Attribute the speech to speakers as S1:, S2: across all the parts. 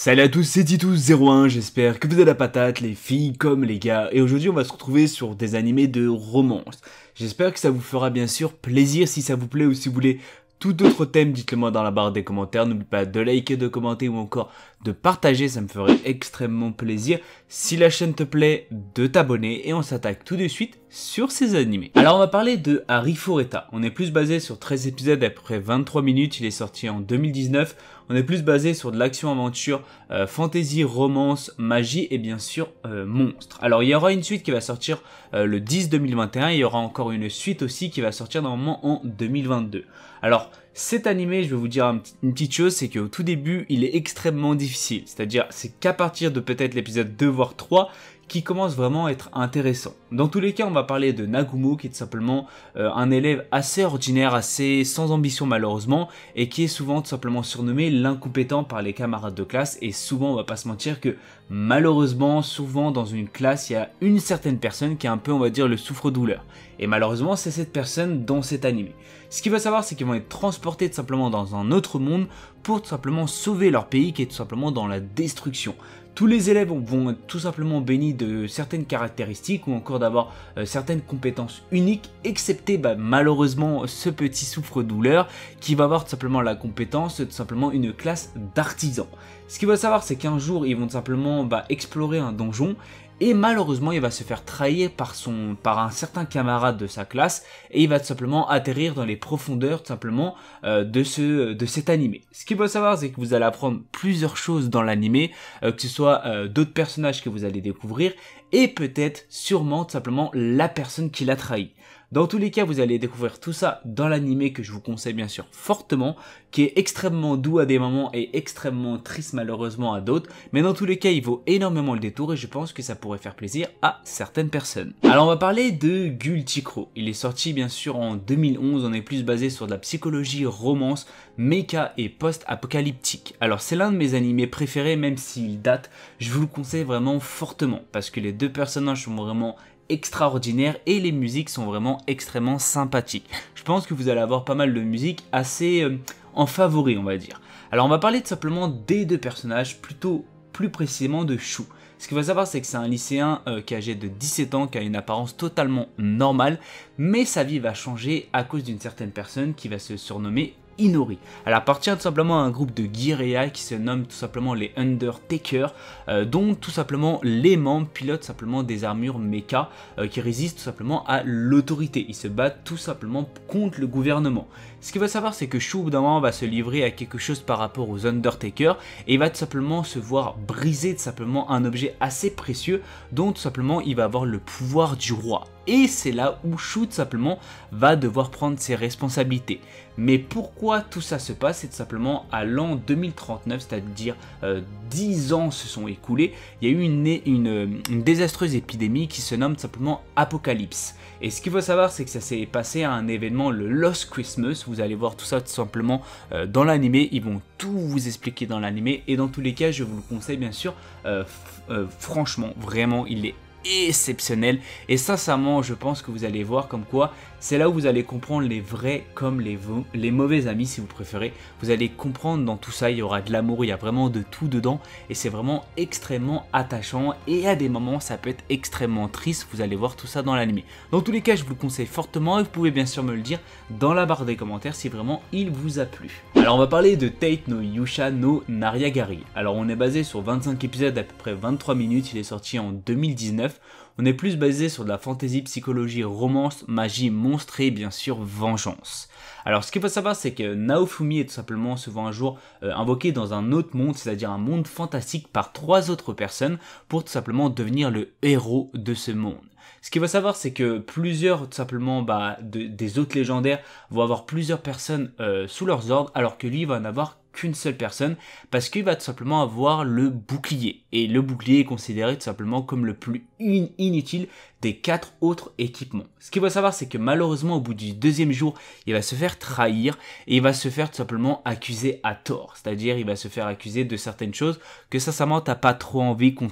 S1: Salut à tous, c'est Titus01, j'espère que vous avez la patate, les filles comme les gars, et aujourd'hui on va se retrouver sur des animés de romance. J'espère que ça vous fera bien sûr plaisir si ça vous plaît ou si vous voulez tout autre thème, dites-le moi dans la barre des commentaires, n'oubliez pas de liker, de commenter ou encore de partager, ça me ferait extrêmement plaisir. Si la chaîne te plaît, de t'abonner et on s'attaque tout de suite sur ces animés. Alors on va parler de Arifureta, on est plus basé sur 13 épisodes à peu près 23 minutes, il est sorti en 2019. On est plus basé sur de l'action-aventure, fantasy, romance, magie et bien sûr monstre. Alors il y aura une suite qui va sortir le 10 2021, il y aura encore une suite aussi qui va sortir normalement en 2022. Alors cet animé, je vais vous dire une petite chose, c'est qu'au tout début il est extrêmement difficile. C'est-à-dire c'est qu'à partir de peut-être l'épisode 2 voire 3 qui commence vraiment à être intéressant. Dans tous les cas, on va parler de Nagumo, qui est tout simplement un élève assez ordinaire, assez sans ambition malheureusement, et qui est souvent tout simplement surnommé l'incompétent par les camarades de classe, et souvent on va pas se mentir que malheureusement, souvent dans une classe, il y a une certaine personne qui est un peu, on va dire, le souffre-douleur. Et malheureusement, c'est cette personne dans cet animé. Ce qu'il faut savoir, c'est qu'ils vont être transportés tout simplement dans un autre monde pour tout simplement sauver leur pays qui est tout simplement dans la destruction. Tous les élèves vont être tout simplement bénis de certaines caractéristiques ou encore d'avoir certaines compétences uniques, excepté malheureusement ce petit souffre-douleur qui va avoir tout simplement la compétence de tout simplement une classe d'artisans. Ce qu'il faut savoir, c'est qu'un jour ils vont tout simplement explorer un donjon. Et malheureusement, il va se faire trahir par un certain camarade de sa classe et il va tout simplement atterrir dans les profondeurs tout simplement de cet animé. Ce qu'il faut savoir, c'est que vous allez apprendre plusieurs choses dans l'animé, que ce soit d'autres personnages que vous allez découvrir et peut-être sûrement tout simplement la personne qui l'a trahi. Dans tous les cas, vous allez découvrir tout ça dans l'animé que je vous conseille bien sûr fortement, qui est extrêmement doux à des moments et extrêmement triste malheureusement à d'autres, mais dans tous les cas, il vaut énormément le détour et je pense que ça pourrait faire plaisir à certaines personnes. Alors on va parler de Gulchikro. Il est sorti bien sûr en 2011, on est plus basé sur de la psychologie, romance, mecha et post-apocalyptique. Alors c'est l'un de mes animés préférés, même s'il date, je vous le conseille vraiment fortement, parce que les deux personnages sont vraiment extraordinaire et les musiques sont vraiment extrêmement sympathiques. Je pense que vous allez avoir pas mal de musique assez en favori, on va dire. Alors on va parler tout simplement des deux personnages, plus précisément de Shu. Ce qu'il faut savoir, c'est que c'est un lycéen qui est âgé de 17 ans, qui a une apparence totalement normale, mais sa vie va changer à cause d'une certaine personne qui va se surnommer Inori. Elle appartient tout simplement à un groupe de guérillas qui se nomme tout simplement les Undertakers, dont tout simplement les membres pilotent simplement des armures mecha qui résistent tout simplement à l'autorité. Ils se battent tout simplement contre le gouvernement. Ce qu'il faut savoir, c'est que Shu, au bout d'un moment, va se livrer à quelque chose par rapport aux Undertakers et il va tout simplement se voir briser tout simplement un objet assez précieux dont tout simplement il va avoir le pouvoir du roi. Et c'est là où Shu tout simplement va devoir prendre ses responsabilités. Mais pourquoi tout ça se passe? C'est tout simplement à l'an 2039, c'est-à-dire 10 ans se sont écoulés, il y a eu une désastreuse épidémie qui se nomme tout simplement Apocalypse. Et ce qu'il faut savoir, c'est que ça s'est passé à un événement, le Lost Christmas. Vous allez voir tout ça tout simplement dans l'animé, ils vont tout vous expliquer dans l'animé. Et dans tous les cas, je vous le conseille bien sûr, franchement, vraiment, il est exceptionnel et sincèrement je pense que vous allez voir comme quoi c'est là où vous allez comprendre les vrais comme les mauvais amis si vous préférez. Vous allez comprendre dans tout ça, il y aura de l'amour, il y a vraiment de tout dedans et c'est vraiment extrêmement attachant et à des moments ça peut être extrêmement triste, vous allez voir tout ça dans l'anime. Dans tous les cas je vous le conseille fortement et vous pouvez bien sûr me le dire dans la barre des commentaires si vraiment il vous a plu. Alors on va parler de Tate no Yusha no Nariagari. Alors on est basé sur 25 épisodes à peu près 23 minutes, il est sorti en 2019. On est plus basé sur de la fantasy, psychologie, romance, magie, monstre et bien sûr vengeance. Alors ce qu'il faut savoir, c'est que Naofumi est tout simplement souvent un jour invoqué dans un autre monde, c'est-à-dire un monde fantastique par 3 autres personnes pour tout simplement devenir le héros de ce monde. Ce qu'il faut savoir, c'est que plusieurs tout simplement des hôtes légendaires vont avoir plusieurs personnes sous leurs ordres, alors que lui va en avoir qu'une seule personne parce qu'il va tout simplement avoir le bouclier et le bouclier est considéré tout simplement comme le plus inutile des 4 autres équipements. Ce qu'il faut savoir, c'est que malheureusement au bout du 2e jour il va se faire trahir et il va se faire tout simplement accuser à tort, c'est-à-dire il va se faire accuser de certaines choses que sincèrement t'as pas trop envie qu'on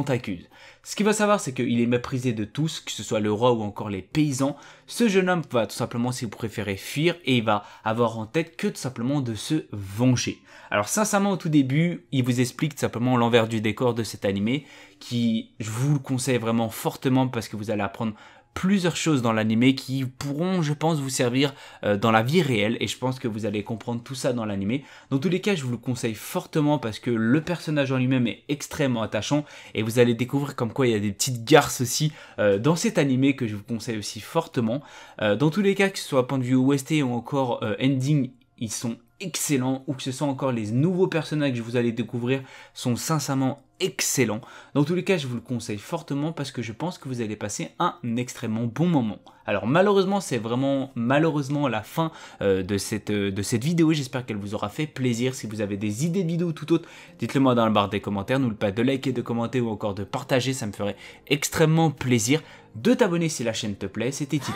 S1: t'accuse. Ce qu'il faut savoir, c'est qu'il est méprisé de tous, que ce soit le roi ou encore les paysans. Ce jeune homme va tout simplement, si vous préférez, fuir et il va avoir en tête que tout simplement de se venger. accroché. Alors sincèrement au tout début, il vous explique simplement l'envers du décor de cet animé qui, je vous le conseille vraiment fortement parce que vous allez apprendre plusieurs choses dans l'animé qui pourront, je pense, vous servir dans la vie réelle et je pense que vous allez comprendre tout ça dans l'animé. Dans tous les cas, je vous le conseille fortement parce que le personnage en lui-même est extrêmement attachant et vous allez découvrir comme quoi il y a des petites garces aussi dans cet animé que je vous conseille aussi fortement. Dans tous les cas, que ce soit point de vue OST ou encore ending, ils sont excellents, ou que ce soit encore les nouveaux personnages que vous allez découvrir sont sincèrement excellents. Dans tous les cas, je vous le conseille fortement parce que je pense que vous allez passer un extrêmement bon moment. Alors malheureusement, c'est vraiment malheureusement la fin de cette vidéo. J'espère qu'elle vous aura fait plaisir. Si vous avez des idées de vidéos ou tout autre, dites-le moi dans la barre des commentaires. N'oubliez pas de liker, de commenter ou encore de partager. Ça me ferait extrêmement plaisir. De t'abonner si la chaîne te plaît. C'était Tito.